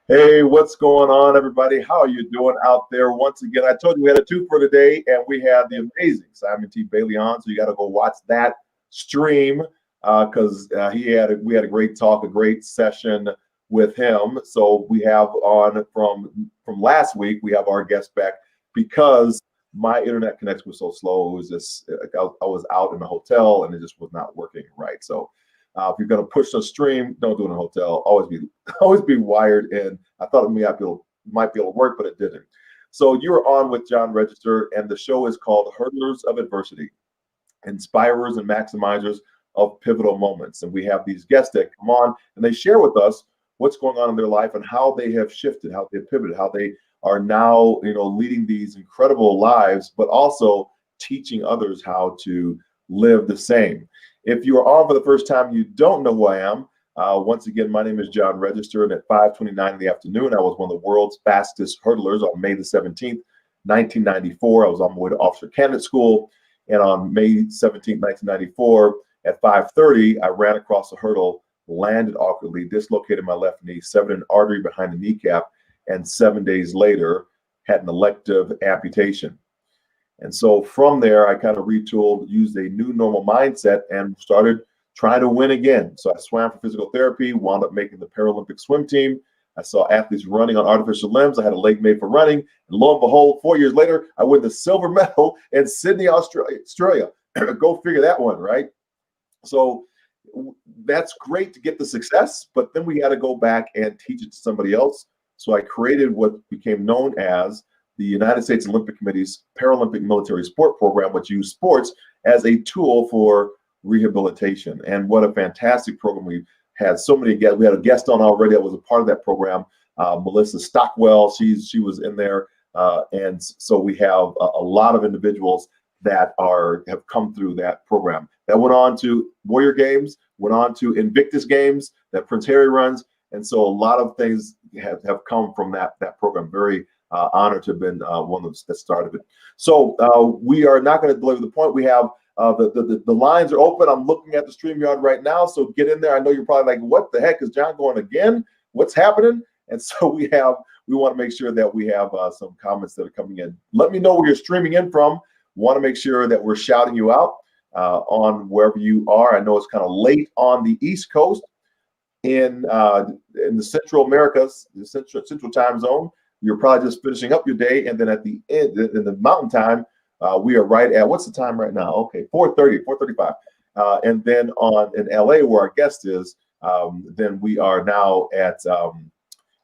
Hey, what's going on, everybody? How are you doing out there? Once again, I told you we had a two for today, and we had the amazing Simon T. Bailey on. So you got to go watch that stream because we had a great talk, a great session with him. So we have on from last week, we have our guest back because my internet connection was so slow. It was just I was out in a hotel and it just was not working right. So if you're going to push the stream, don't do it in a hotel. Always be wired in. I thought it might be able to work, but it didn't. So you're on with John Register, and the show is called Hurdlers of Adversity, Inspirers and Maximizers of Pivotal Moments. And we have these guests that come on and they share with us what's going on in their life and how they have shifted, how they've pivoted, how they are now, leading these incredible lives, but also teaching others how to live the same. If you are on for the first time, you don't know who I am. Once again, my name is John Register, and at 5:29 in the afternoon, I was one of the world's fastest hurdlers on May the 17th, 1994. I was on my way to officer candidate school, and on May 17th, 1994, at 5:30, I ran across a hurdle, landed awkwardly, dislocated my left knee, severed an artery behind the kneecap, and 7 days later, had an elective amputation. And so from there, I kind of retooled, used a new normal mindset, and started trying to win again. So I swam for physical therapy, wound up making the Paralympic swim team. I saw athletes running on artificial limbs. I had a leg made for running. And lo and behold, 4 years later, I win the silver medal in Sydney, Australia. Go figure that one, right? So that's great to get the success, but then we got to go back and teach it to somebody else. So I created what became known as the United States Olympic Committee's Paralympic Military Sport Program, which used sports as a tool for rehabilitation. And what a fantastic program. We had so many guests. We had a guest on already that was a part of that program, Melissa Stockwell. She was in there. And so we have a lot of individuals that have come through that program. That went on to Warrior Games, went on to Invictus Games that Prince Harry runs. And so a lot of things have come from that program. Very honored to have been one that started it. So we are not going to belabor the point. We have the lines are open. I'm looking at the StreamYard right now, so get in there. I know you're probably like, what the heck is John going again? What's happening? And so we want to make sure that we have some comments that are coming in. Let me know where you're streaming in from. Want to make sure that we're shouting you out on wherever you are. I know it's kind of late on the East Coast in the Central Americas, the Central Time Zone. You're probably just finishing up your day, and then at the end, in the Mountain Time, we are right at, what's the time right now? Okay, 4:35. And then in LA, where our guest is, then we are now at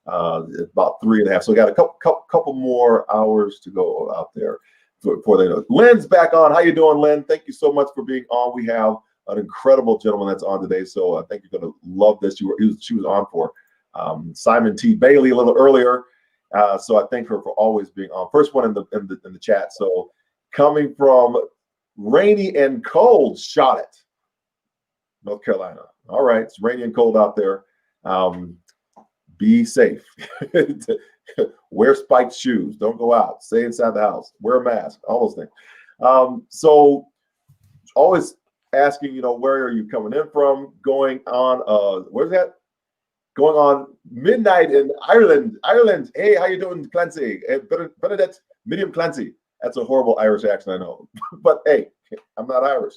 about 3.5. So we got a couple more hours to go out there before they know. Lynn's back on. How you doing, Lynn? Thank you so much for being on. We have an incredible gentleman that's on today, so I think you're going to love this. She was on for Simon T. Bailey a little earlier. So I thank her for always being on. First one in the chat. So coming from rainy and cold, Charlotte, North Carolina. All right, it's rainy and cold out there. Be safe. Wear spiked shoes. Don't go out. Stay inside the house. Wear a mask. All those things. So always asking, where are you coming in from? Going on, where's that? Going on midnight in Ireland. Hey, how you doing, Clancy? Bernadette, Medium Clancy. That's a horrible Irish accent, I know. But hey, I'm not Irish.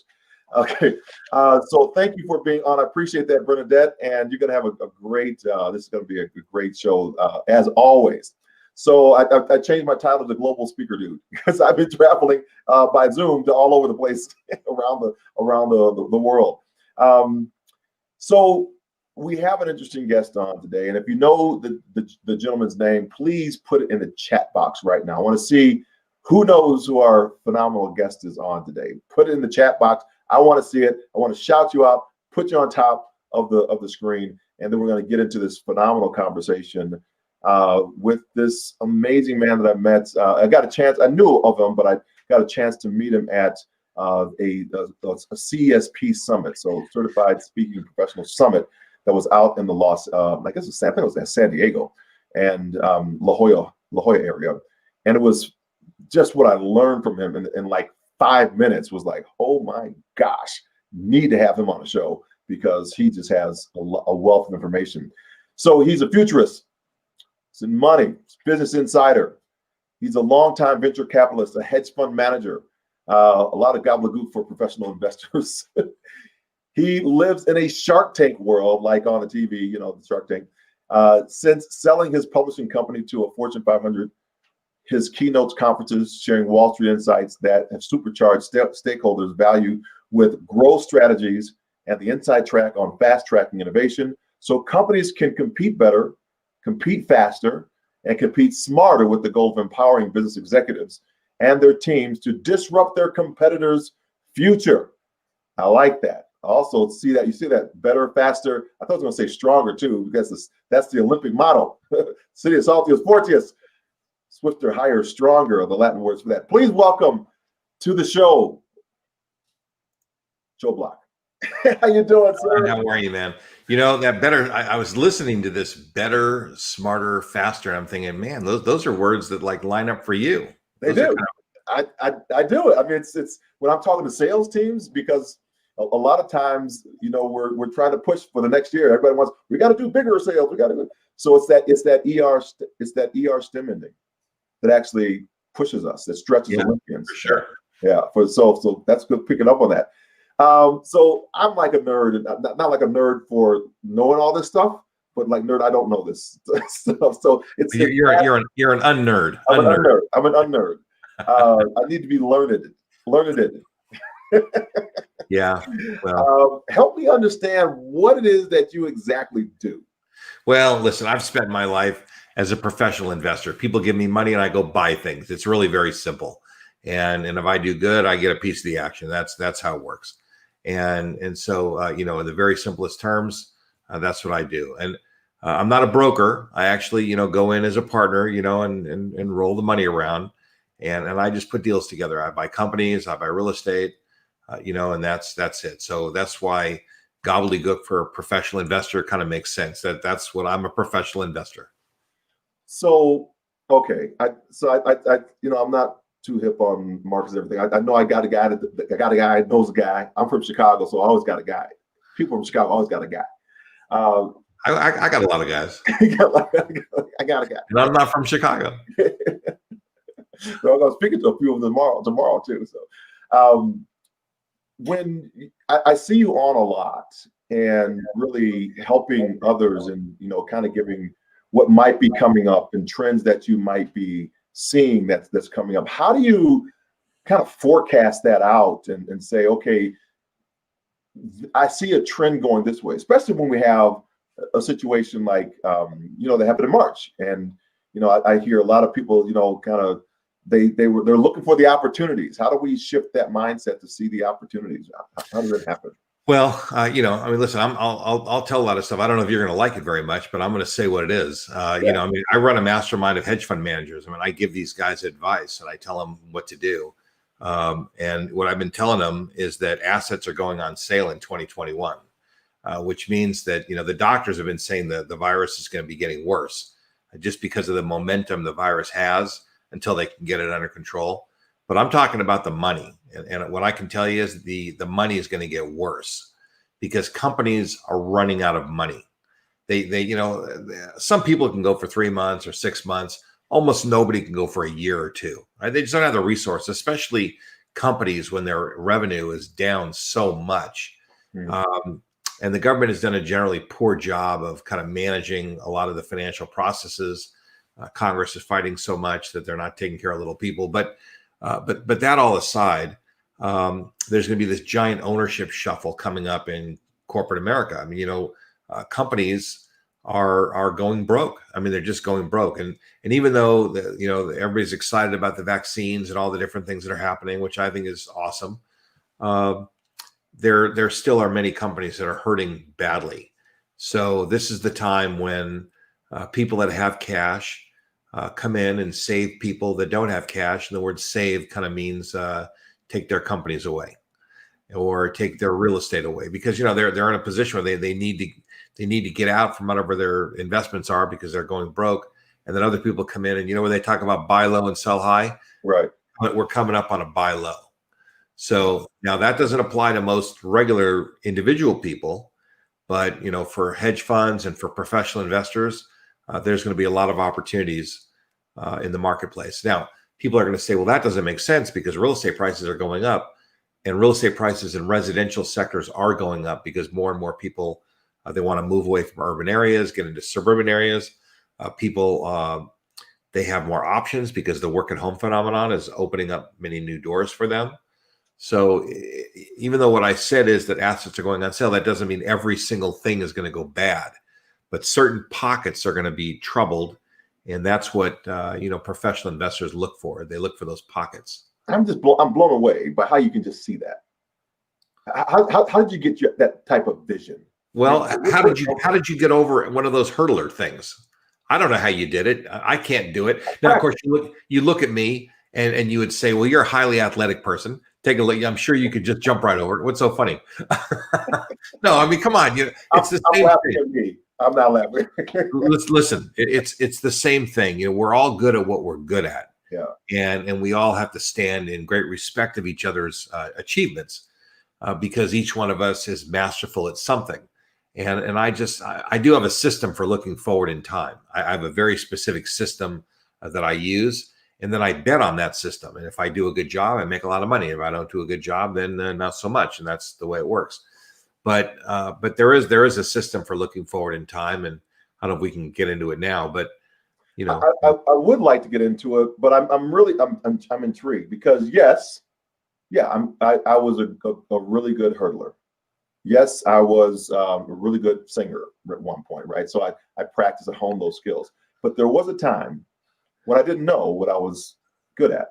Okay. So thank you for being on. I appreciate that, Bernadette. And you're going to have a great, this is going to be a great show, as always. So I changed my title to Global Speaker Dude because I've been traveling by Zoom to all over the place around the world. So we have an interesting guest on today, and if you know the gentleman's name, please put it in the chat box right now. I want to see who knows who our phenomenal guest is on today. Put it in the chat box. I want to see it. I want to shout you out, put you on top of the screen, and then we're going to get into this phenomenal conversation with this amazing man that I met. I knew of him, but I got a chance to meet him at a CSP summit, so Certified Speaking Professional Summit, that was out in the I think it was at San Diego and La Jolla area. And it was just what I learned from him in like 5 minutes was like, oh my gosh, need to have him on the show because he just has a wealth of information. So he's a futurist, It's in money. It's Business Insider. He's a longtime venture capitalist, a hedge fund manager, a lot of gobbledygook for professional investors. He lives in a Shark Tank world, like on the TV, the Shark Tank. Since selling his publishing company to a Fortune 500, his keynotes conferences sharing Wall Street insights that have supercharged stakeholders' value with growth strategies and the inside track on fast tracking innovation so companies can compete better, compete faster, and compete smarter with the goal of empowering business executives and their teams to disrupt their competitors' future. I like that. Also, you see that better, faster. I thought I was going to say stronger too, because that's the Olympic motto. City of Saltius Fortius, swifter, higher, stronger are the Latin words for that. Please welcome to the show, Joe Block. How you doing, sir? How are you, man? That better. I was listening to this better, smarter, faster. And I'm thinking, man, those are words that like line up for you. They do. I do it. I mean, it's when I'm talking to sales teams, because a lot of times, we're trying to push for the next year. Everybody wants, we got to do bigger sales. We got to do. So it's that ER stem ending that actually pushes us, that stretches Olympians. For sure. Yeah. So that's good picking up on that. So I'm like a nerd, not like a nerd for knowing all this stuff, but like nerd, I don't know this stuff. So you're an unnerd. I'm an unnerd. I need to be learned. Yeah. Well, help me understand what it is that you exactly do. Well, listen, I've spent my life as a professional investor. People give me money and I go buy things. It's really very simple. And if I do good, I get a piece of the action. That's how it works. And so, in the very simplest terms, that's what I do. And I'm not a broker. I actually, go in as a partner, and roll the money around. And I just put deals together. I buy companies, I buy real estate, and that's it. So that's why gobbledygook for a professional investor kind of makes sense. That's what I'm a professional investor. So, okay. I'm not too hip on markets and everything. I know I got a guy that knows a guy. I'm from Chicago, so I always got a guy. People from Chicago always got a guy. I got a lot of guys. I got a guy. And I'm not from Chicago. So I'm speaking to a few of them tomorrow too. So when I see you on a lot and really helping others and kind of giving what might be coming up and trends that you might be seeing that's coming up, how do you kind of forecast that out and say, okay, I see a trend going this way, especially when we have a situation like that happened in March, and I hear a lot of people kind of they're looking for the opportunities. How do we shift that mindset to see the opportunities? How does that happen? Well, listen, I'll tell a lot of stuff. I don't know if you're going to like it very much, but I'm going to say what it is. I run a mastermind of hedge fund managers. I give these guys advice and I tell them what to do. And what I've been telling them is that assets are going on sale in 2021, which means that, the doctors have been saying that the virus is going to be getting worse just because of the momentum the virus has until they can get it under control. But I'm talking about the money. And what I can tell you is the money is going to get worse because companies are running out of money. They some people can go for 3 months or 6 months. Almost nobody can go for a year or two. Right? They just don't have the resources, especially companies when their revenue is down so much. And the government has done a generally poor job of kind of managing a lot of the financial processes. Congress is fighting so much that they're not taking care of little people. But that all aside, there's going to be this giant ownership shuffle coming up in corporate America. Companies are going broke. They're just going broke. And even though everybody's excited about the vaccines and all the different things that are happening, which I think is awesome, there still are many companies that are hurting badly. So this is the time when people that have cash come in and save people that don't have cash. And the word save kind of means take their companies away or take their real estate away because, they're in a position where they need to get out from whatever their investments are because they're going broke. And then other people come in and, where they talk about buy low and sell high, right? But we're coming up on a buy low. So now that doesn't apply to most regular individual people, but, for hedge funds and for professional investors, there's going to be a lot of opportunities in the marketplace. Now, people are going to say, well, that doesn't make sense because real estate prices are going up, and real estate prices in residential sectors are going up because more and more people, they want to move away from urban areas, get into suburban areas. People, they have more options because the work at home phenomenon is opening up many new doors for them. So even though what I said is that assets are going on sale, that doesn't mean every single thing is going to go bad, but certain pockets are going to be troubled. And that's what, professional investors look for. They look for those pockets. I'm blown away by how you can just see that. How did you get that type of vision? Well, how did you get over one of those hurdler things? I don't know how you did it. I can't do it. Now, of course, you look at me and you would say, well, you're a highly athletic person. Take a look. I'm sure you could just jump right over it. What's so funny? No, I mean, come on. It's the same thing. I'm not laughing. Listen, it's the same thing. We're all good at what we're good at. Yeah. And we all have to stand in great respect of each other's achievements because each one of us is masterful at something. And I do have a system for looking forward in time. I have a very specific system that I use, and then I bet on that system. And if I do a good job, I make a lot of money. If I don't do a good job, then not so much. And that's the way it works. But there is a system for looking forward in time, and I don't know if we can get into it now. But I would like to get into it, but I'm intrigued because I was a really good hurdler. Yes, I was a really good singer at one point, right? So I practiced and honed those skills. But there was a time when I didn't know what I was good at.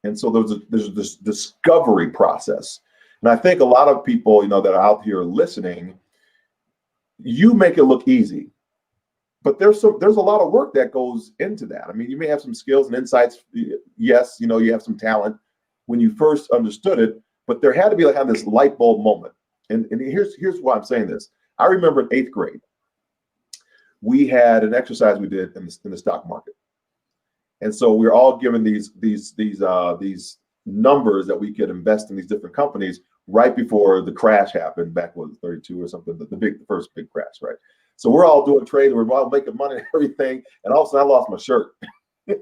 And so there's this discovery process. And I think a lot of people, that are out here listening, you make it look easy. But there's a lot of work that goes into that. I mean, you may have some skills and insights. Yes, you have some talent when you first understood it, but there had to be this light bulb moment. And here's why I'm saying this. I remember in 8th grade, we had an exercise we did in the stock market, and so we were all given these numbers that we could invest in these different companies right before the crash happened back in 32 or something, the first big crash, right? So we're all doing trade, we're all making money and everything, and all of a sudden I lost my shirt. If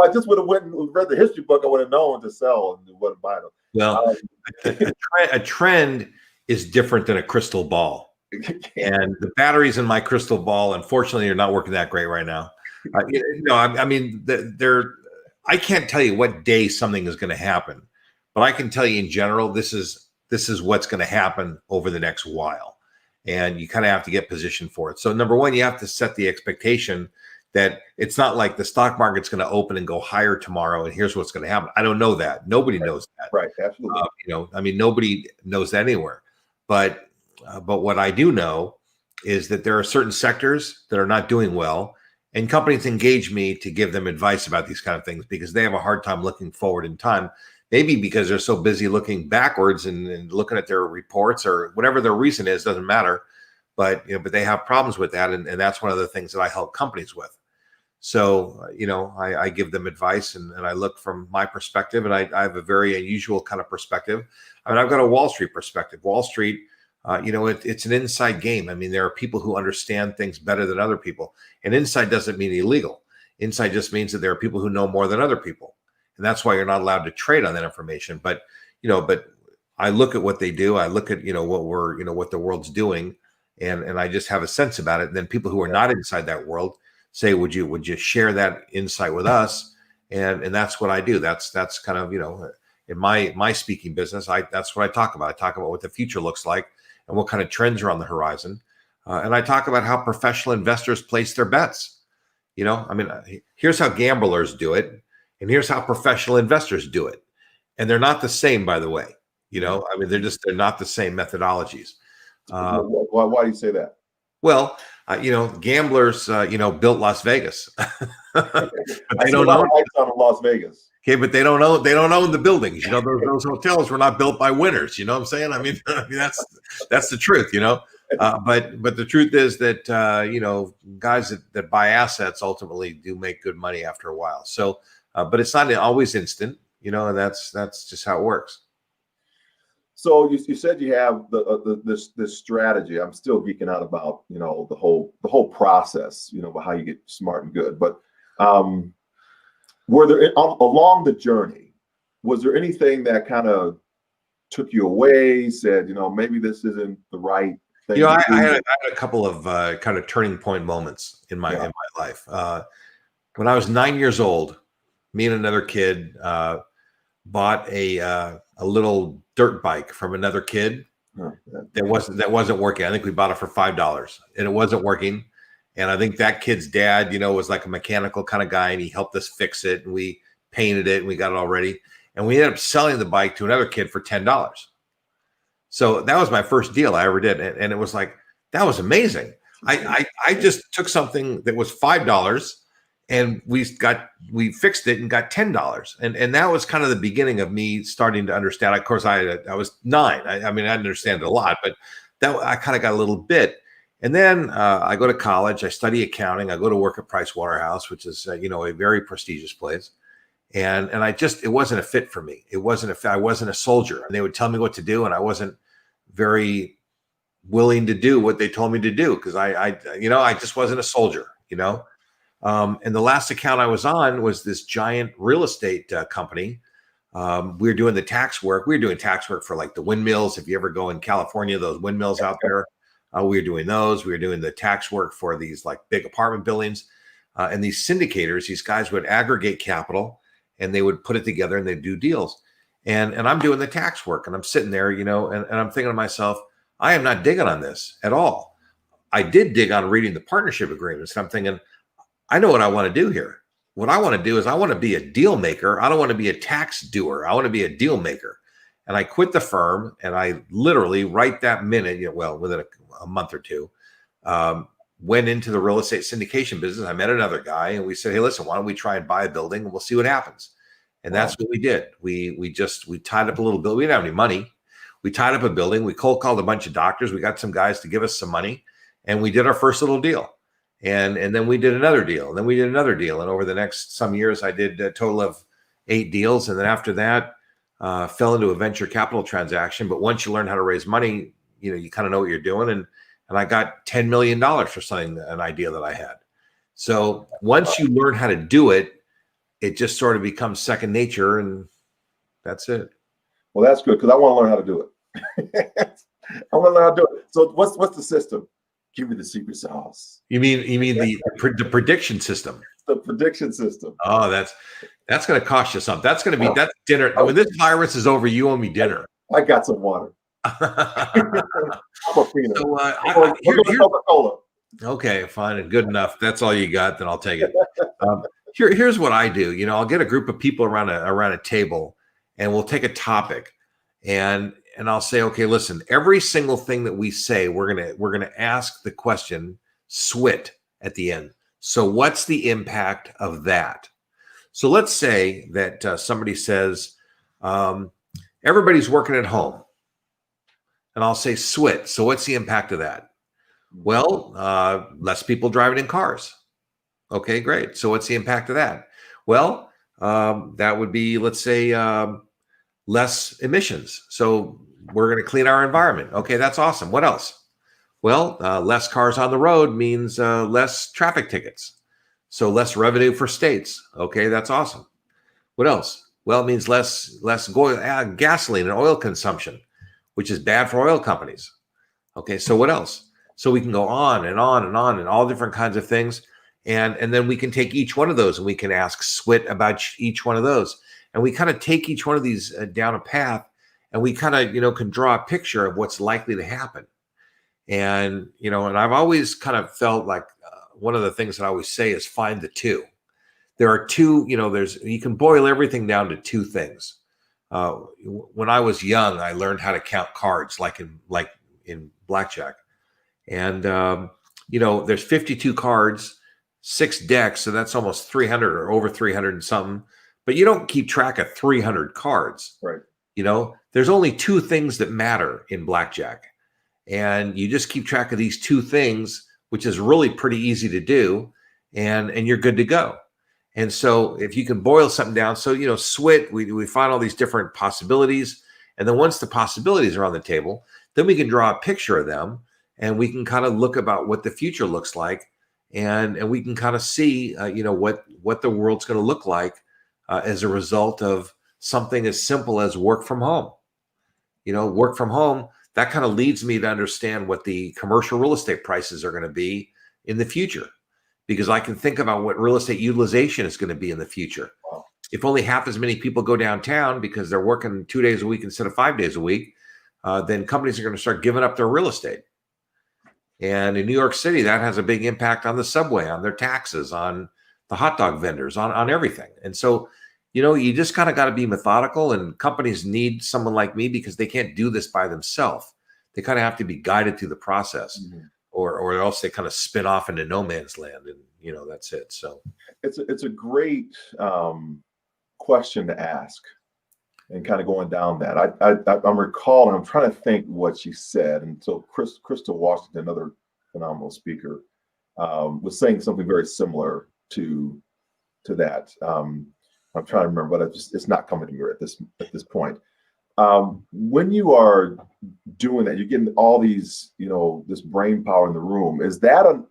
I just would have went and read the history book, I would have known to sell and wouldn't buy them. Well, a trend is different than a crystal ball, and the batteries in my crystal ball, unfortunately, are not working that great right now. I mean, I can't tell you what day something is going to happen, but I can tell you in general, this is what's going to happen over the next while, and you kind of have to get positioned for it. So, number one, you have to set the expectation that it's not like the stock market's going to open and go higher tomorrow, and here's what's going to happen. I don't know that. Nobody knows that. Right. Absolutely. Nobody knows that anywhere. But what I do know is that there are certain sectors that are not doing well, and companies engage me to give them advice about these kind of things because they have a hard time looking forward in time. Maybe because they're so busy looking backwards and looking at their reports or whatever their reason is, doesn't matter. But they have problems with that, and that's one of the things that I help companies with. So, I give them advice and I look from my perspective, and I have a very unusual kind of perspective. I mean, I've got a Wall Street perspective. Wall Street, it's an inside game. I mean, there are people who understand things better than other people. And inside doesn't mean illegal. Inside just means that there are people who know more than other people. And that's why you're not allowed to trade on that information. But I look at what they do. I look at, what the world's doing, and I just have a sense about it. And then people who are not inside that world say, would you share that insight with us? And that's what I do. That's kind of, in my speaking business, that's what I talk about. I talk about what the future looks like and what kind of trends are on the horizon. And I talk about how professional investors place their bets. Here's how gamblers do it, and here's how professional investors do it. And they're not the same, by the way. They're not the same methodologies. Why do you say that? Well, gamblers, built Las Vegas. But they don't own Las Vegas. Okay, but they don't own the buildings. Those hotels were not built by winners. You know what I'm saying? I mean that's the truth. But the truth is that guys that buy assets ultimately do make good money after a while. So, but it's not always instant. And that's just how it works. So you said you have this strategy. I'm still geeking out about the whole process, how you get smart and good. But were there along the journey, was there anything that kind of took you away? Said maybe this isn't the right thing. I had a couple of kind of turning point moments in my life. When I was 9 years old, me and another kid bought a little dirt bike from another kid that wasn't working. I think we bought it for $5 and it wasn't working. And I think that kid's dad, was like a mechanical kind of guy, and he helped us fix it, and we painted it and we got it all ready. And we ended up selling the bike to another kid for $10. So that was my first deal I ever did. And it was like, that was amazing. I just took something that was $5 and we fixed it and got $10. And that was kind of the beginning of me starting to understand. Of course, I was 9. I mean, I didn't understand it a lot, but that I kind of got a little bit. And then I go to college, I study accounting, I go to work at Price Waterhouse, which is, a very prestigious place. And it wasn't a fit for me. I wasn't a soldier, and they would tell me what to do, and I wasn't very willing to do what they told me to do because I just wasn't a soldier, And the last account I was on was this giant real estate company. We were doing the tax work. We were doing tax work for like the windmills. If you ever go in California, those windmills out there, we were doing those. We were doing the tax work for these like big apartment buildings, and these syndicators. These guys would aggregate capital, and they would put it together, and they'd do deals. And I'm doing the tax work, and I'm sitting there, and I'm thinking to myself, I am not digging on this at all. I did dig on reading the partnership agreements. And I'm thinking, I know what I want to do here. What I want to do is I want to be a deal maker. I don't want to be a tax doer. I want to be a deal maker. And I quit the firm, and I literally right that minute, within a month or two, went into the real estate syndication business. I met another guy, and we said, hey, listen, why don't we try and buy a building, and we'll see what happens. And that's what we did. We tied up a little bill. We didn't have any money. We tied up a building. We cold called a bunch of doctors. We got some guys to give us some money, and we did our first little deal. And then we did another deal. And then we did another deal. And over the next some years, I did a total of 8 deals. And then after that, fell into a venture capital transaction. But once you learn how to raise money, you kind of know what you're doing. And I got $10 million for something, an idea that I had. So once you learn how to do it, it just sort of becomes second nature, and that's it. Well, that's good because I want to learn how to do it. I want to learn how to do it. So what's the system? Give me the secret sauce. You mean the prediction system? The prediction system. Oh, that's going to cost you something. That's going to be that's dinner. When this virus is over, you owe me dinner. I got some water. Okay, fine and good enough. That's all you got. Then I'll take it. Here's what I do. I'll get a group of people around a table, and we'll take a topic, and I'll say, okay, listen, every single thing that we say, we're gonna ask the question SWIT at the end. So what's the impact of that? So let's say that somebody says everybody's working at home, and I'll say SWIT. So what's the impact of that? Well, less people driving in cars. Okay, great. So what's the impact of that? Well, that would be, let's say, less emissions. So we're going to clean our environment. Okay, that's awesome. What else? Well, less cars on the road means less traffic tickets. So less revenue for states. Okay, that's awesome. What else? Well, it means less gasoline and oil consumption, which is bad for oil companies. Okay, so what else? So we can go on and on and on and all different kinds of things. And then we can take each one of those, and we can ask SWIT about each one of those. And we kind of take each one of these down a path, and we kind of, can draw a picture of what's likely to happen. And, and I've always kind of felt like one of the things that I always say is find the two. There are two, you can boil everything down to two things. When I was young, I learned how to count cards like in blackjack. And, there's 52 cards, 6 decks, so that's almost 300 or over 300 and something. But you don't keep track of 300 cards. Right. There's only 2 things that matter in blackjack. And you just keep track of these 2 things, which is really pretty easy to do. And you're good to go. And so if you can boil something down, so, SWIT, we find all these different possibilities. And then once the possibilities are on the table, then we can draw a picture of them, and we can kind of look about what the future looks like, and we can kind of see, what the world's going to look like as a result of something as simple as work from home. Work from home, that kind of leads me to understand what the commercial real estate prices are going to be in the future, because I can think about what real estate utilization is going to be in the future. If only half as many people go downtown because they're working 2 days a week instead of 5 days a week, then companies are going to start giving up their real estate. And in New York City, that has a big impact on the subway, on their taxes, on the hot dog vendors, on everything. And so, you just kind of got to be methodical, and companies need someone like me because they can't do this by themselves. They kind of have to be guided through the process, or else they kind of spin off into no man's land, and that's it. So it's a great question to ask, and kind of going down that. I'm recalling, I'm trying to think what she said. And so Crystal Washington, another phenomenal speaker, was saying something very similar to that. I'm trying to remember, but it's not coming to me at this point. When you are doing that, you're getting all these, this brain power in the room. Is that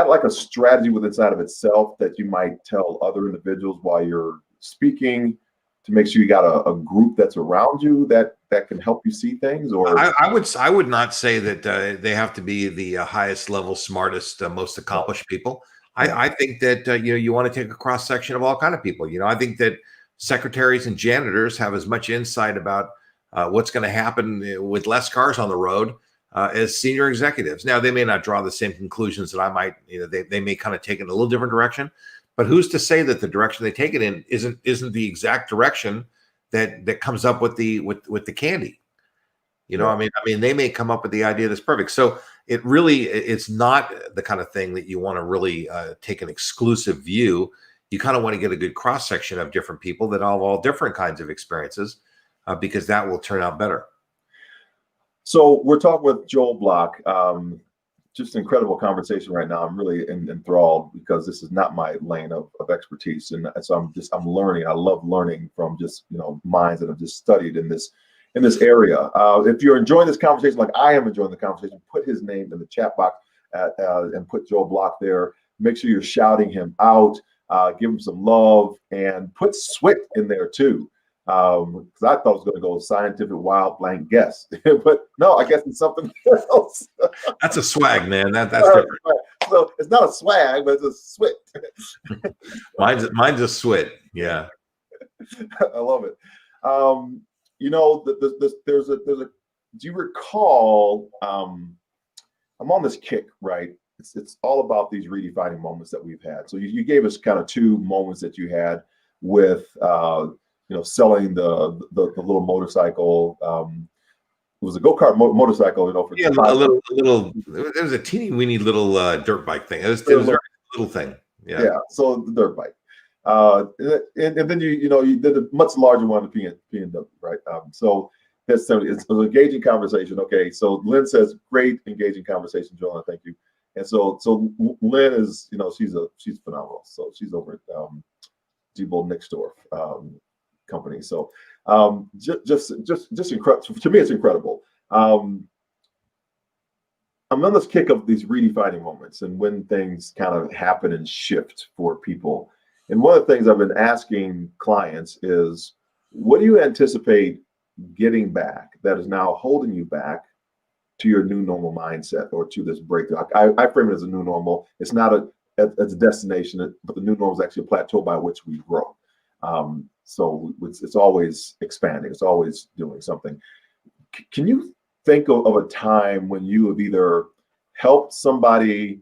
like a strategy within inside of itself that you might tell other individuals while you're speaking, to make sure you got a group that's around you that can help you see things? Or I would not say that they have to be the highest level, smartest, most accomplished people. I think that you want to take a cross section of all kind of people. I think that secretaries and janitors have as much insight about what's going to happen with less cars on the road as senior executives. Now, they may not draw the same conclusions that I might. They may kind of take it in a little different direction. But who's to say that the direction they take it in isn't the exact direction that comes up with the candy? I mean, they may come up with the idea that's perfect. So it's not the kind of thing that you want to really take an exclusive view. You kind of want to get a good cross section of different people that have all different kinds of experiences, because that will turn out better. So we're talking with Joel Block. Just an incredible conversation right now. I'm really enthralled because this is not my lane of expertise, and so I'm learning. I love learning from just minds that have just studied in this area. If you're enjoying this conversation like I am enjoying the conversation, put his name in the chat box and put Joel Block there. Make sure you're shouting him out, give him some love, and put SWIT in there too. Because I thought it was going to go scientific wild blank guess, but no, I guess it's something else. That's a swag, man. That's different. So it's not a swag, but it's a SWIT. Mine's a SWIT. Yeah, I love it. There's a. Do you recall? I'm on this kick, right? It's all about these redefining moments that we've had. So you gave us kind of two moments that you had with selling the little motorcycle. It was a go-kart motorcycle, for a little. It was a teeny weeny little dirt bike thing. It was a very little thing. Yeah. So the dirt bike, and then you did a much larger one, the PNW, right? So it's an engaging conversation. Okay, so Lynn says, great engaging conversation, Joel. Thank you. And so Lynn is, she's phenomenal. So she's over at Diebold Nixdorf company. So just incredible. To me, it's incredible. I'm on this kick of these redefining moments and when things kind of happen and shift for people. And one of the things I've been asking clients is, what do you anticipate getting back that is now holding you back to your new normal mindset, or to this breakthrough? I frame it as a new normal. It's not as a destination, but the new normal is actually a plateau by which we grow. So it's always expanding. It's always doing something. Can you think of a time when you have either helped somebody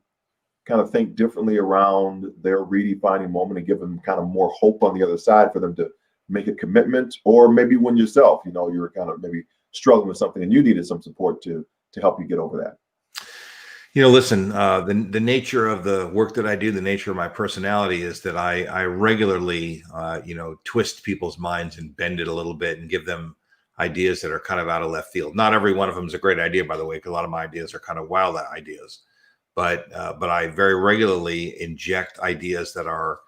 kind of think differently around their redefining moment and give them kind of more hope on the other side for them to make a commitment? Or maybe when yourself, you were kind of maybe struggling with something and you needed some support to help you get over that? Listen, the nature of the work that I do, the nature of my personality is that I regularly, twist people's minds and bend it a little bit and give them ideas that are kind of out of left field. Not every one of them is a great idea, by the way, because a lot of my ideas are kind of wild ideas. But I very regularly inject ideas that are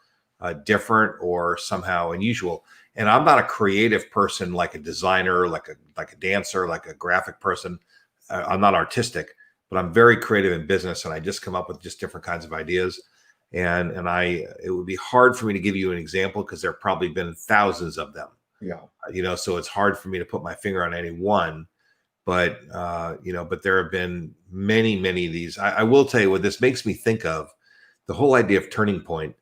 different or somehow unusual. And I'm not a creative person like a designer, like a dancer, like a graphic person. I'm not artistic, but I'm very creative in business, and I just come up with just different kinds of ideas. And it would be hard for me to give you an example because there have probably been thousands of them. Yeah. So it's hard for me to put my finger on any one. But but there have been many, many of these. I will tell you what this makes me think of: the whole idea of turning point.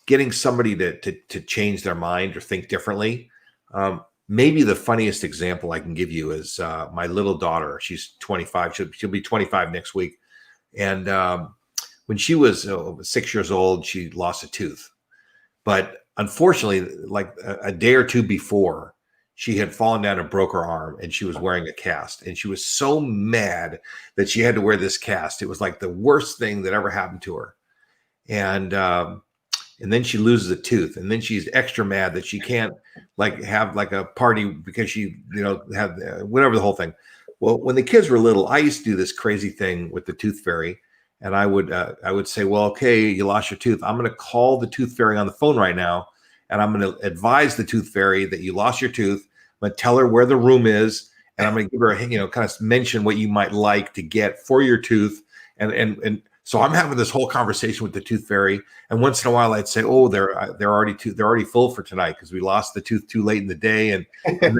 Getting somebody to change their mind or think differently. Maybe the funniest example I can give you is my little daughter. She's 25. She'll be 25 next week. And when she was 6 years old, she lost a tooth. But unfortunately, like a day or two before, she had fallen down and broke her arm, and she was wearing a cast. And she was so mad that she had to wear this cast. It was like the worst thing that ever happened to her. And then she loses a tooth, and then she's extra mad that she can't have a party because she, have whatever the whole thing. Well, when the kids were little, I used to do this crazy thing with the tooth fairy, and I would say, well, okay, you lost your tooth. I'm going to call the tooth fairy on the phone right now, and I'm going to advise the tooth fairy that you lost your tooth. I'm going to tell her where the room is, and I'm going to give her, kind of mention what you might like to get for your tooth, and so I'm having this whole conversation with the tooth fairy, and once in a while I'd say, "Oh, they're already full for tonight because we lost the tooth too late in the day," and then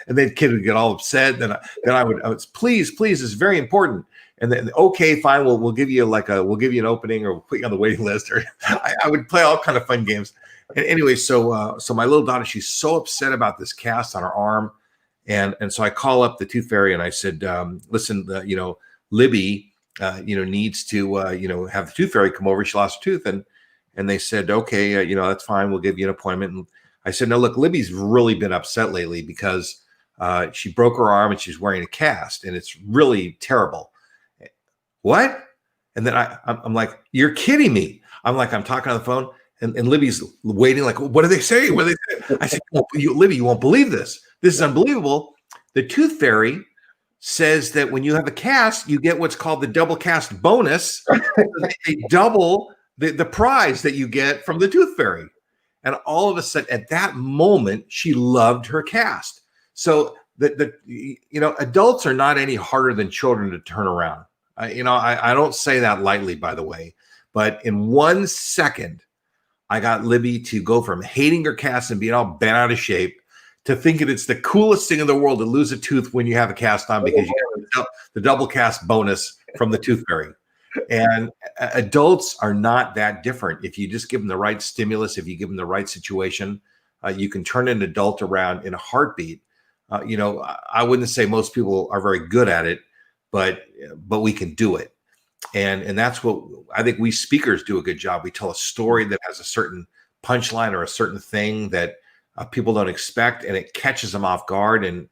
the kid would get all upset. Then I would please, it's very important. And then okay, fine, we'll give you we'll give you an opening, or we'll put you on the waiting list, or I would play all kind of fun games. And anyway, so my little daughter, she's so upset about this cast on her arm, and so I call up the tooth fairy and I said, listen, Libby. Needs to, have the tooth fairy come over. She lost her tooth. And they said, okay, that's fine. We'll give you an appointment. And I said, no, look, Libby's really been upset lately because she broke her arm and she's wearing a cast, and it's really terrible. What? And then I'm like, you're kidding me. I'm talking on the phone, and Libby's waiting, like, what do they say? What do they say? I said, Libby, you won't believe this. This is unbelievable. The tooth fairy says that when you have a cast, you get what's called the double cast bonus. They double the prize that you get from the tooth fairy. And all of a sudden, at that moment, she loved her cast. So adults are not any harder than children to turn around. I don't say that lightly, by the way, but in 1 second, I got Libby to go from hating her cast and being all bent out of shape to thinking it's the coolest thing in the world to lose a tooth when you have a cast on, because you get the double cast bonus from the tooth fairy. And adults are not that different. If you just give them the right stimulus, if you give them the right situation, you can turn an adult around in a heartbeat. I wouldn't say most people are very good at it, but we can do it. And that's what I think we speakers do a good job. We tell a story that has a certain punchline or a certain thing that people don't expect, and it catches them off guard. And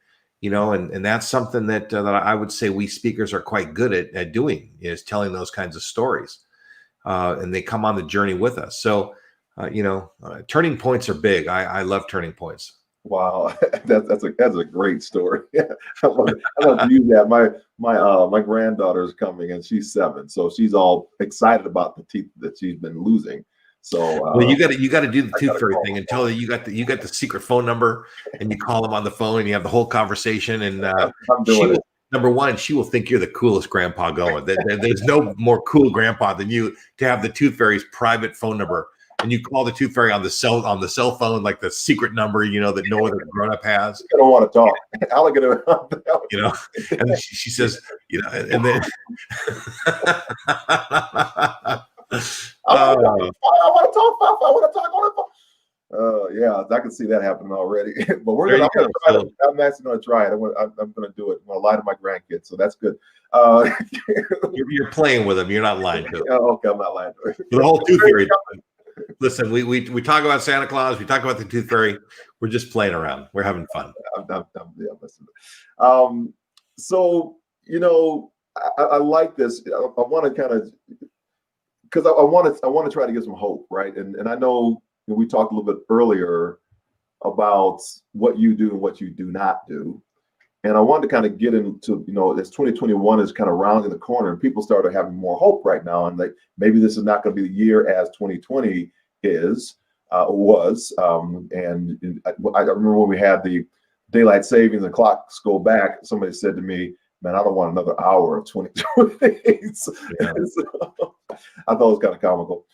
that's something that I would say we speakers are quite good at doing, is telling those kinds of stories. And they come on the journey with us. So, turning points are big. I love turning points. Wow, that's a great story. I love to use that. My granddaughter's coming, and she's 7, so she's all excited about the teeth that she's been losing. So well, you got to do the tooth fairy thing and tell her you got the secret phone number, and you call them on the phone and you have the whole conversation. And number one, she will think you're the coolest grandpa going. There's no more cool grandpa than you to have the tooth fairy's private phone number, and you call the tooth fairy on the cell phone, like the secret number, that no other grown up has. I don't want to talk. I'll look at it. And then she says, and then. I want to talk. I want to talk on the phone. Yeah, I can see that happening already. But I'm actually going to try it. I'm going to do it. I'm going to lie to my grandkids, so that's good. You're playing with them. You're not lying to them. Okay, I'm not lying to them. The whole tooth fairy. Listen, we talk about Santa Claus. We talk about the tooth fairy. We're just playing around. We're having fun. So I like this. I want to kind of. Because I want to try to give some hope, right? And I know we talked a little bit earlier about what you do and what you do not do, and I wanted to kind of get into as 2021 is kind of rounding the corner, and people started having more hope right now, and like maybe this is not going to be the year as 2020 is, was. And I remember when we had the daylight savings and clocks go back, somebody said to me, man, I don't want another hour of 22 days. Yeah. So I thought it was kind of comical.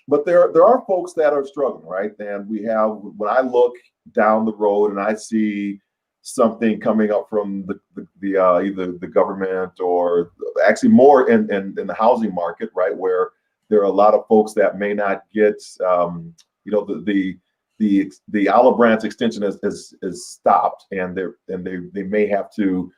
But there are folks that are struggling, right? And we have, when I look down the road and I see something coming up from either the government or actually more in the housing market, right, where there are a lot of folks that may not get, the olive branch extension is stopped, and they may have to,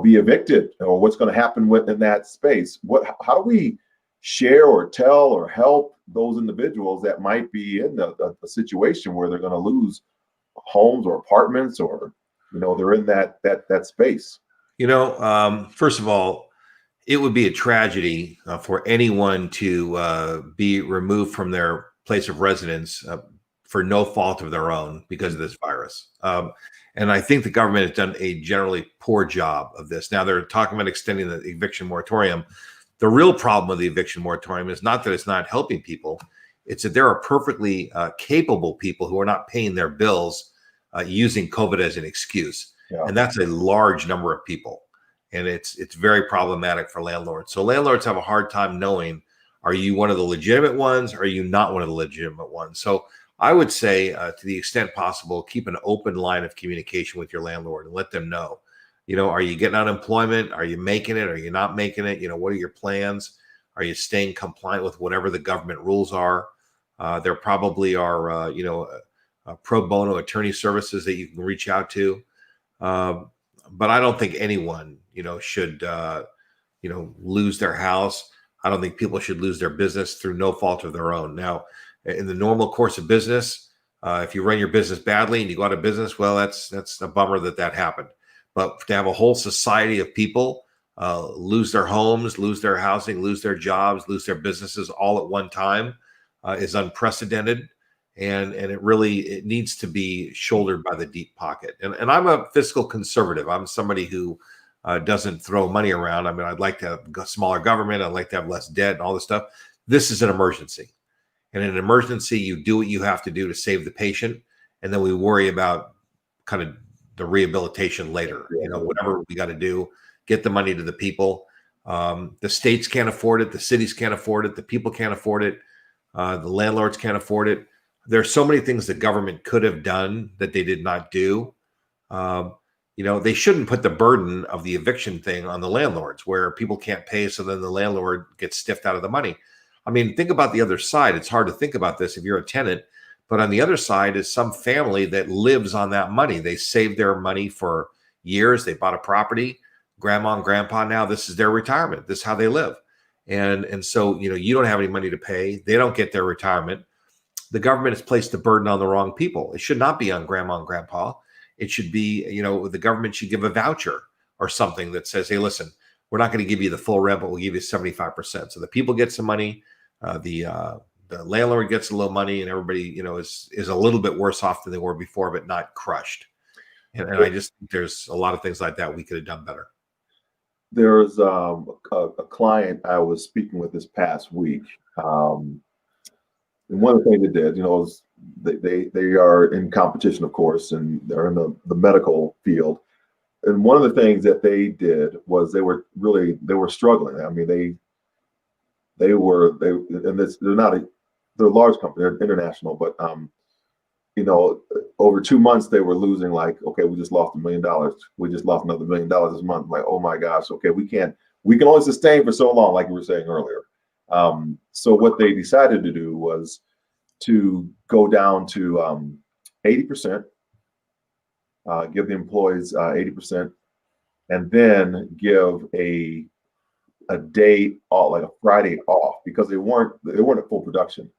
be evicted, or what's going to happen within that space. How do we share or tell or help those individuals that might be in a situation where they're going to lose homes or apartments, or they're in that space? First of all, it would be a tragedy for anyone to be removed from their place of residence for no fault of their own because of this virus. And I think the government has done a generally poor job of this. Now they're talking about extending the eviction moratorium. The real problem with the eviction moratorium is not that it's not helping people. It's that there are perfectly capable people who are not paying their bills using COVID as an excuse. Yeah. And that's a large number of people. And it's very problematic for landlords. So landlords have a hard time knowing, are you one of the legitimate ones? Or are you not one of the legitimate ones? So I would say, to the extent possible, keep an open line of communication with your landlord and let them know, are you getting unemployment? Are you making it? Are you not making it? What are your plans? Are you staying compliant with whatever the government rules are? There probably are, pro bono attorney services that you can reach out to. But I don't think anyone, should, lose their house. I don't think people should lose their business through no fault of their own. Now, in the normal course of business, if you run your business badly and you go out of business, well, that's a bummer that happened. But to have a whole society of people lose their homes, lose their housing, lose their jobs, lose their businesses all at one time is unprecedented. And it needs to be shouldered by the deep pocket. And I'm a fiscal conservative. I'm somebody who doesn't throw money around. I mean, I'd like to have a smaller government. I'd like to have less debt and all this stuff. This is an emergency. And in an emergency, you do what you have to do to save the patient. And then we worry about kind of the rehabilitation later. Whatever we got to do, get the money to the people. The states can't afford it. The cities can't afford it. The people can't afford it. The landlords can't afford it. There's so many things the government could have done that they did not do. They shouldn't put the burden of the eviction thing on the landlords where people can't pay. So then the landlord gets stiffed out of the money. I mean, think about the other side. It's hard to think about this if you're a tenant, but on the other side is some family that lives on that money. They saved their money for years. They bought a property. Grandma and grandpa, now this is their retirement. This is how they live. And so, you don't have any money to pay. They don't get their retirement. The government has placed the burden on the wrong people. It should not be on grandma and grandpa. It should be, the government should give a voucher or something that says, hey, listen, we're not going to give you the full rent, but we'll give you 75%. So the people get some money, the landlord gets a little money, and everybody, is a little bit worse off than they were before, but not crushed. And I just think there's a lot of things like that we could have done better. There's a client I was speaking with this past week. And one of the things they did, is they are in competition, of course, and they're in the medical field. And one of the things that they did was they were struggling. I mean, they're a large company, they're international, but over 2 months they were losing, like, okay, we just lost $1 million. We just lost another $1 million this month. Like, oh my gosh, okay, we can only sustain for so long, like you were saying earlier. So what they decided to do was to go down to 80%, give the employees 80%, and then give a day off, like a Friday off, because they weren't at full production.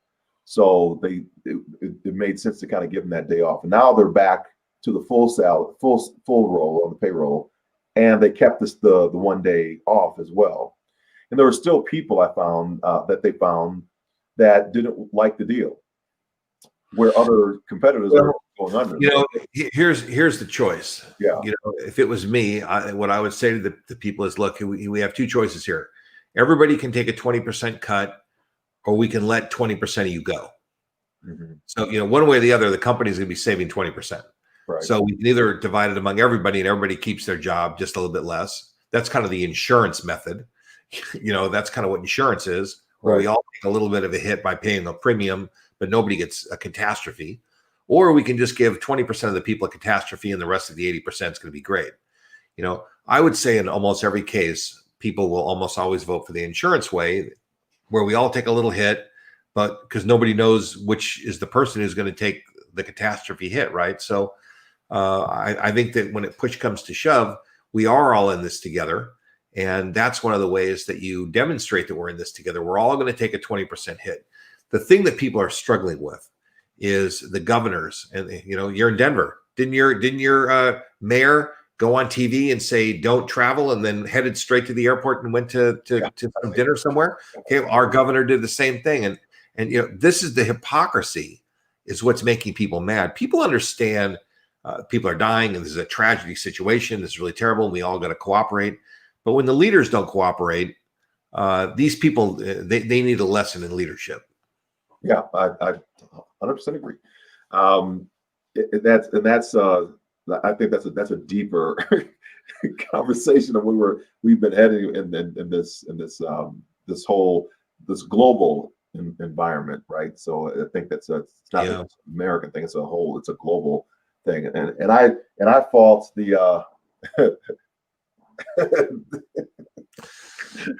So it made sense to kind of give them that day off. And now they're back to the full role on the payroll, and they kept the 1 day off as well. And there were still people I found that didn't like the deal, where other competitors are going under. Here's the choice. Yeah. If it was me, what I would say to the people is, look, we have two choices here. Everybody can take a 20% cut, or we can let 20% of you go. Mhm. So, one way or the other, the company's going to be saving 20%. Right. So we can either divide it among everybody and everybody keeps their job just a little bit less. That's kind of the insurance method. That's kind of what insurance is, where we Right. all take a little bit of a hit by paying a premium, but nobody gets a catastrophe. Or we can just give 20% of the people a catastrophe and the rest of the 80% is going to be great. I would say in almost every case, people will almost always vote for the insurance way, where we all take a little hit, but because nobody knows which is the person who's going to take the catastrophe hit, right? So I think that when push comes to shove, we are all in this together. And that's one of the ways that you demonstrate that we're in this together. We're all going to take a 20% hit. The thing that people are struggling with is the governors. And you're in Denver. Didn't your mayor go on TV and say don't travel, and then headed straight to the airport and went to some dinner somewhere? Okay, our governor did the same thing. And this is the hypocrisy is what's making people mad. People understand people are dying and this is a tragedy situation. This is really terrible and we all got to cooperate. But when the leaders don't cooperate, these people, they need a lesson in leadership. Yeah, I 100% agree. I think that's a deeper conversation of we've been heading in this whole global environment, right? So I think it's not an American thing; it's a global thing, and I fault the.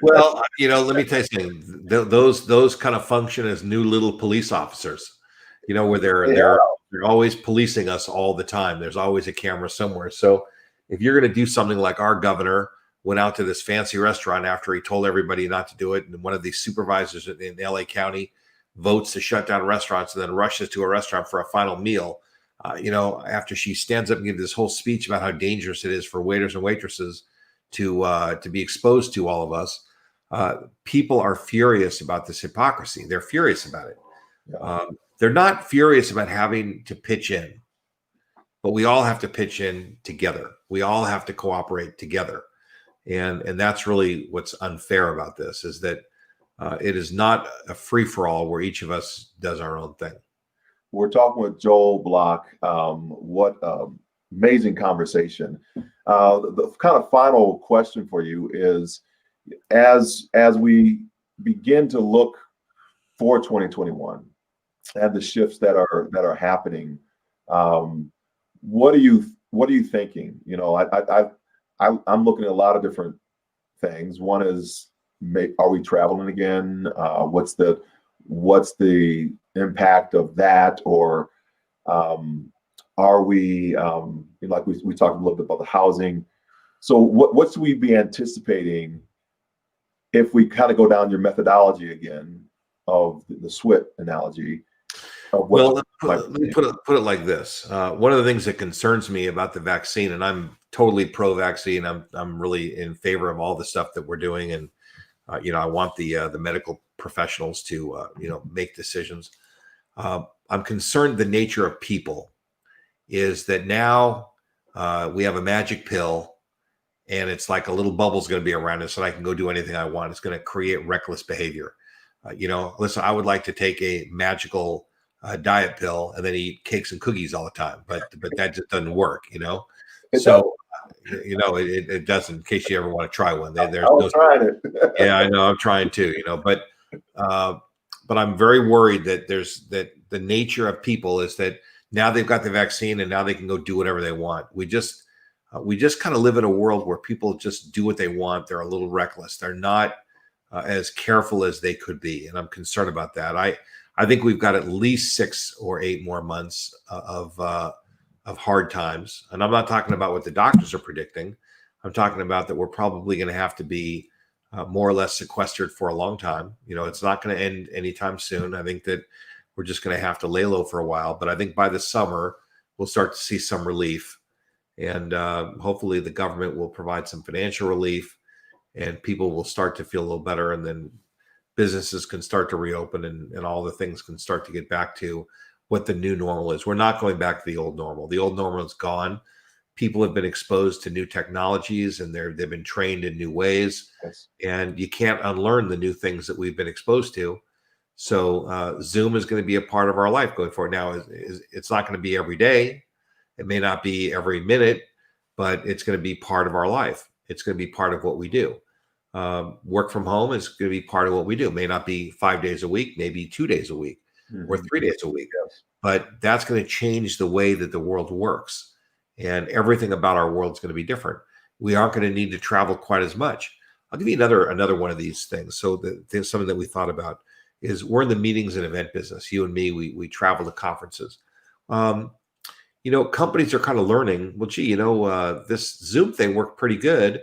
Well, let me tell you something. Those kind of function as new little police officers, where they're always policing us all the time. There's always a camera somewhere. So if you're going to do something like our governor went out to this fancy restaurant after he told everybody not to do it, and one of these supervisors in LA County votes to shut down restaurants and then rushes to a restaurant for a final meal, after she stands up and gives this whole speech about how dangerous it is for waiters and waitresses to be exposed to all of us. People are furious about this hypocrisy. They're furious about it. Yeah. They're not furious about having to pitch in, but we all have to pitch in together. We all have to cooperate together. And that's really what's unfair about this, is that it is not a free-for-all where each of us does our own thing. We're talking with Joel Block. What amazing conversation. The kind of final question for you is, as we begin to look for 2021 and the shifts that are happening, what are you thinking? I'm looking at a lot of different things. One is, are we traveling again? What's the impact of that? Or are we, like we talked a little bit about the housing. So what should we be anticipating if we kind of go down your methodology again of the SWIT analogy? Well, let me put it like this. One of the things that concerns me about the vaccine, and I'm totally pro-vaccine. I'm really in favor of all the stuff that we're doing, and I want the medical professionals to make decisions. I'm concerned the nature of people is that now we have a magic pill, and it's like a little bubble's going to be around us, and I can go do anything I want. It's going to create reckless behavior. Listen, I would like to take a magical diet pill and then eat cakes and cookies all the time, but that just doesn't work, It doesn't. In case you ever want to try one, there's no trying it. Yeah, I know, I'm trying to, but I'm very worried that the nature of people is that now they've got the vaccine and now they can go do whatever they want. We just kind of live in a world where people just do what they want. They're a little reckless. They're not as careful as they could be, and I'm concerned about that. I think we've got at least 6 or 8 more months of hard times. And I'm not talking about what the doctors are predicting. I'm talking about that we're probably going to have to be more or less sequestered for a long time. It's not going to end anytime soon. I think that we're just going to have to lay low for a while. But I think by the summer, we'll start to see some relief. And hopefully the government will provide some financial relief and people will start to feel a little better. And then businesses can start to reopen and all the things can start to get back to what the new normal is. We're not going back to the old normal. The old normal is gone. People have been exposed to new technologies and they've been trained in new ways. Yes. And you can't unlearn the new things that we've been exposed to. So Zoom is going to be a part of our life going forward. Now, it's not going to be every day. It may not be every minute, but it's going to be part of our life. It's going to be part of what we do. Work from home is going to be part of what we do. It may not be 5 days a week, maybe 2 days a week or 3 days a week. Yes. But that's going to change the way that the world works. And everything about our world is going to be different. We aren't going to need to travel quite as much. I'll give you another one of these things. So something that we thought about is we're in the meetings and event business. You and me, we travel to conferences. Companies are kind of learning, well, gee, this Zoom thing worked pretty good.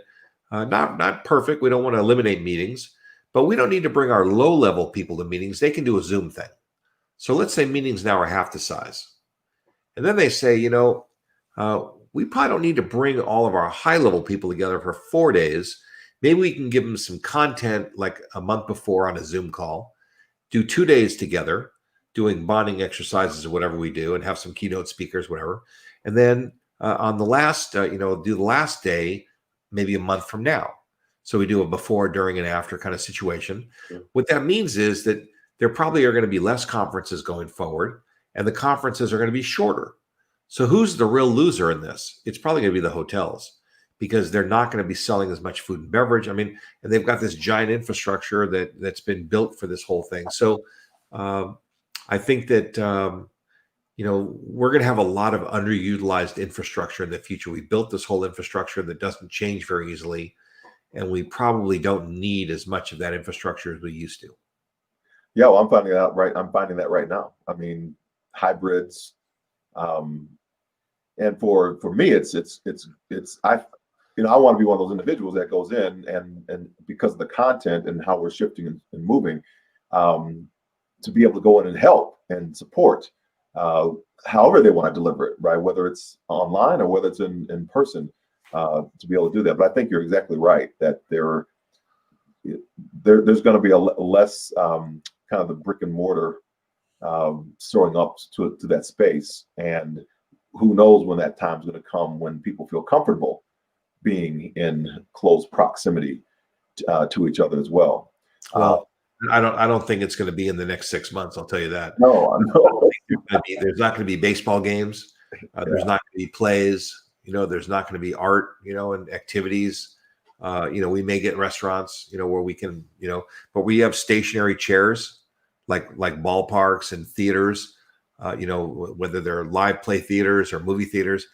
Not perfect. We don't want to eliminate meetings, but we don't need to bring our low-level people to meetings. They can do a Zoom thing. So let's say meetings now are half the size. And then they say, we probably don't need to bring all of our high-level people together for 4 days. Maybe we can give them some content like a month before on a Zoom call, do 2 days together, doing bonding exercises or whatever we do, and have some keynote speakers, whatever. And then on the last, do the last day, maybe a month from now. So we do a before, during, and after kind of situation. Sure. What that means is that there probably are going to be less conferences going forward, and the conferences are going to be shorter. So who's the real loser in this? It's probably going to be the hotels, because they're not going to be selling as much food and beverage. I mean, and they've got this giant infrastructure that's been built for this whole thing. So I think that, we're going to have a lot of underutilized infrastructure in the future. We built this whole infrastructure that doesn't change very easily, and we probably don't need as much of that infrastructure as we used to. Yeah, well, I'm finding that right now. I mean, hybrids, and for me, it's I want to be one of those individuals that goes in and because of the content and how we're shifting and moving, to be able to go in and help and support, however they want to deliver it, right? Whether it's online or whether it's in person, to be able to do that. But I think you're exactly right that there's going to be a less kind of the brick and mortar showing up to that space, and who knows when that time's going to come when people feel comfortable being in close proximity to each other as well. Well, I don't think it's going to be in the next 6 months. I'll tell you that. No. There's not going to be baseball games. There's not going to be plays. There's not going to be art. And activities. We may get restaurants. Where we can. But we have stationary chairs, like ballparks and theaters. Whether they're live play theaters or movie theaters.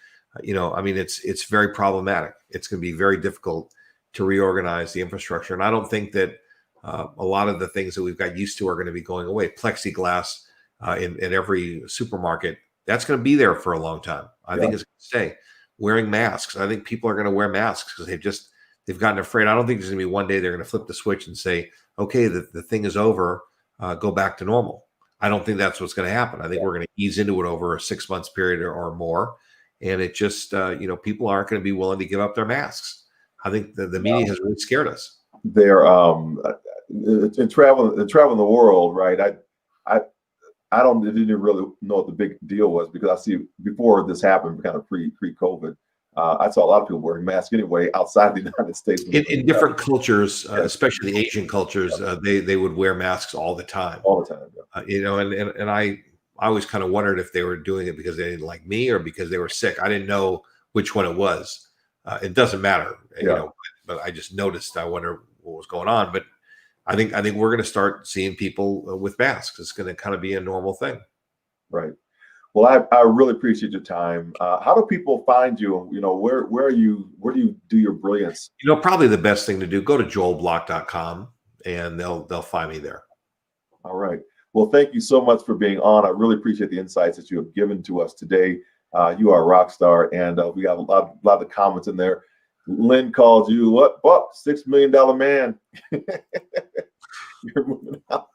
It's very problematic. It's going to be very difficult to reorganize the infrastructure. And I don't think that a lot of the things that we've got used to are going to be going away. Plexiglass in every supermarket, that's going to be there for a long time. I think it's going to stay. Wearing masks. I think people are going to wear masks because they've gotten afraid. I don't think there's going to be one day they're going to flip the switch and say, okay, the thing is over, go back to normal. I don't think that's what's going to happen. I think we're going to ease into it over a 6 months period or more. And it just, people aren't going to be willing to give up their masks. I think the media has really scared us. They're in traveling the world, right? I didn't really know what the big deal was, because I see before this happened, kind of pre-COVID, I saw a lot of people wearing masks anyway outside the United States. In different cultures, especially the Asian cultures, they would wear masks all the time. All the time. Yeah. And I always kind of wondered if they were doing it because they didn't like me or because they were sick. I didn't know which one it was. It doesn't matter, but I just noticed. I wonder what was going on. But I think we're going to start seeing people with masks. It's going to kind of be a normal thing. Right. Well, I really appreciate your time. How do people find you? Where do you do your brilliance? Probably the best thing to do, go to joelblock.com and they'll find me there. All right. Well, thank you so much for being on. I really appreciate the insights that you have given to us today. You are a rock star, and we got a lot of comments in there. Lynn called you what? $6 million man. You're moving out.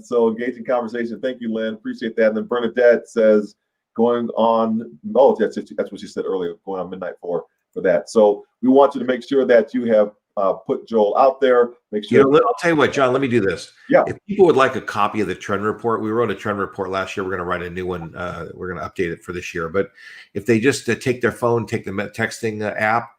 So engaging conversation. Thank you, Lynn. Appreciate that. And then Bernadette says going on. Oh, that's what she said earlier. Going on midnight for that. So we want you to make sure that you have put Joel out there. Make sure. I'll tell you what, John. Let me do this. Yeah. If people would like a copy of the trend report, we wrote a trend report last year. We're going to write a new one. We're going to update it for this year. But if they just take their phone, take the texting app,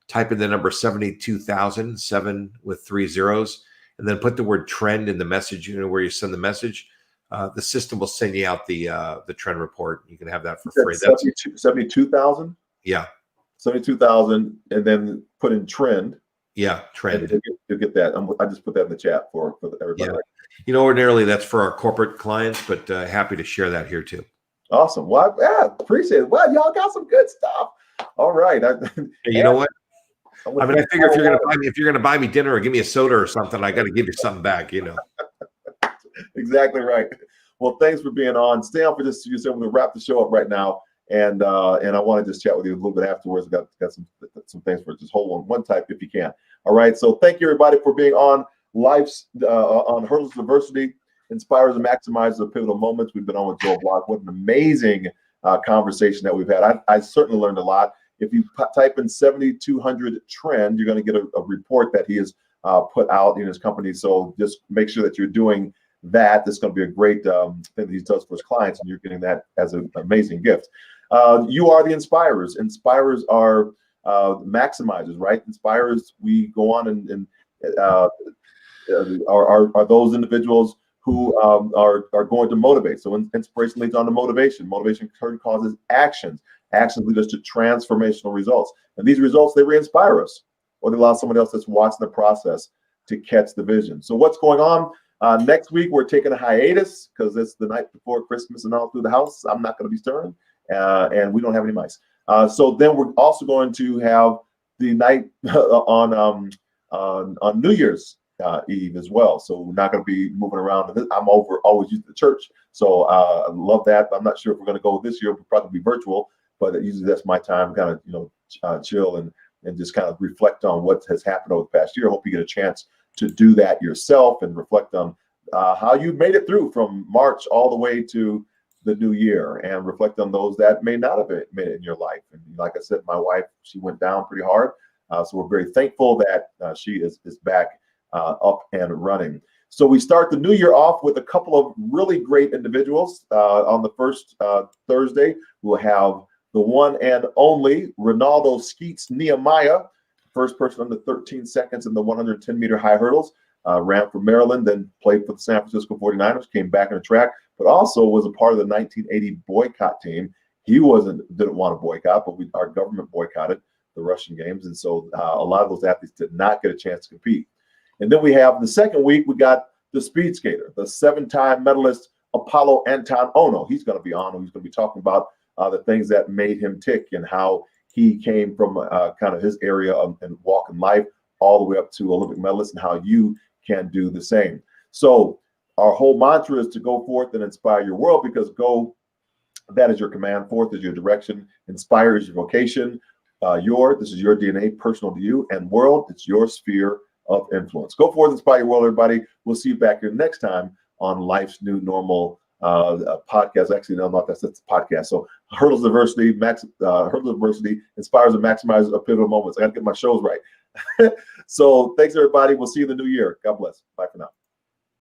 type in the number 72,007 with 3 zeros, and then put the word trend in the message, where you send the message. The system will send you out the trend report. You can have that for free. That's 72,000. Yeah. 72,000, and then put in trend. Yeah, trend. You'll get that. I just put that in the chat for everybody. Yeah. Ordinarily that's for our corporate clients, but happy to share that here too. Awesome. Well, appreciate it. Well, y'all got some good stuff. All right. You know what? I mean, I figure if you're gonna buy me dinner or give me a soda or something, I got to give you something back. Exactly right. Well, thanks for being on. Stay on for just a second. We'll wrap the show up right now, and I want to just chat with you a little bit afterwards. Got some things for just hold on one type if you can. All right. So thank you everybody for being on Life's on Hurdles Diversity, Inspires and Maximizes the Pivotal Moments. We've been on with Joel Block. What an amazing conversation that we've had. I certainly learned a lot. If you type in 7200 trend, you're going to get a report that he has put out in his company. So just make sure that you're doing that. This is going to be a great thing that he does for his clients, and you're getting that as an amazing gift. You are the inspirers. Inspirers are maximizers, right? Inspirers, we go on and are those individuals who are going to motivate. So inspiration leads on to motivation. Motivation causes actions. Actions lead us to transformational results. And these results, they re-inspire us, or they allow someone else that's watching the process to catch the vision. So what's going on? Next week, we're taking a hiatus because it's the night before Christmas and all through the house. I'm not going to be stirring, and we don't have any mice. So then we're also going to have the night on New Year's Eve as well. So we're not going to be moving around. I'm always used to the church, so I love that. I'm not sure if we're going to go this year. We'll probably be virtual, but usually that's my time, kind of chill and just kind of reflect on what has happened over the past year. I hope you get a chance to do that yourself and reflect on how you made it through from March all the way to the new year, and reflect on those that may not have made it in your life. And like I said, my wife, she went down pretty hard. So we're very thankful that she is back up and running. So we start the new year off with a couple of really great individuals. On the first Thursday, we'll have the one and only Ronaldo Skeets Nehemiah, first person under 13 seconds in the 110-meter high hurdles. Ran for Maryland, then played for the San Francisco 49ers, came back in the track, but also was a part of the 1980 boycott team. He didn't want to boycott, but our government boycotted the Russian games. And so a lot of those athletes did not get a chance to compete. And then we have the second week, we got the speed skater, the 7-time medalist Apollo Anton Ono. He's going to be on, and he's going to be talking about the things that made him tick and how he came from kind of his area and walk in life all the way up to Olympic medalist, and how you can do the same. So our whole mantra is to go forth and inspire your world, because that is your command. Forth is your direction. Inspire is your vocation. This is your DNA, personal to you, and world, it's your sphere of influence. Go forth, inspire your world, everybody. We'll see you back here next time on Life's New Normal podcast. Actually, no, not that's the podcast. So Hurdles Diversity, Hurdles Diversity inspires and maximizes pivotal moments. I got to get my shows right. So thanks, everybody. We'll see you in the new year. God bless. Bye for now.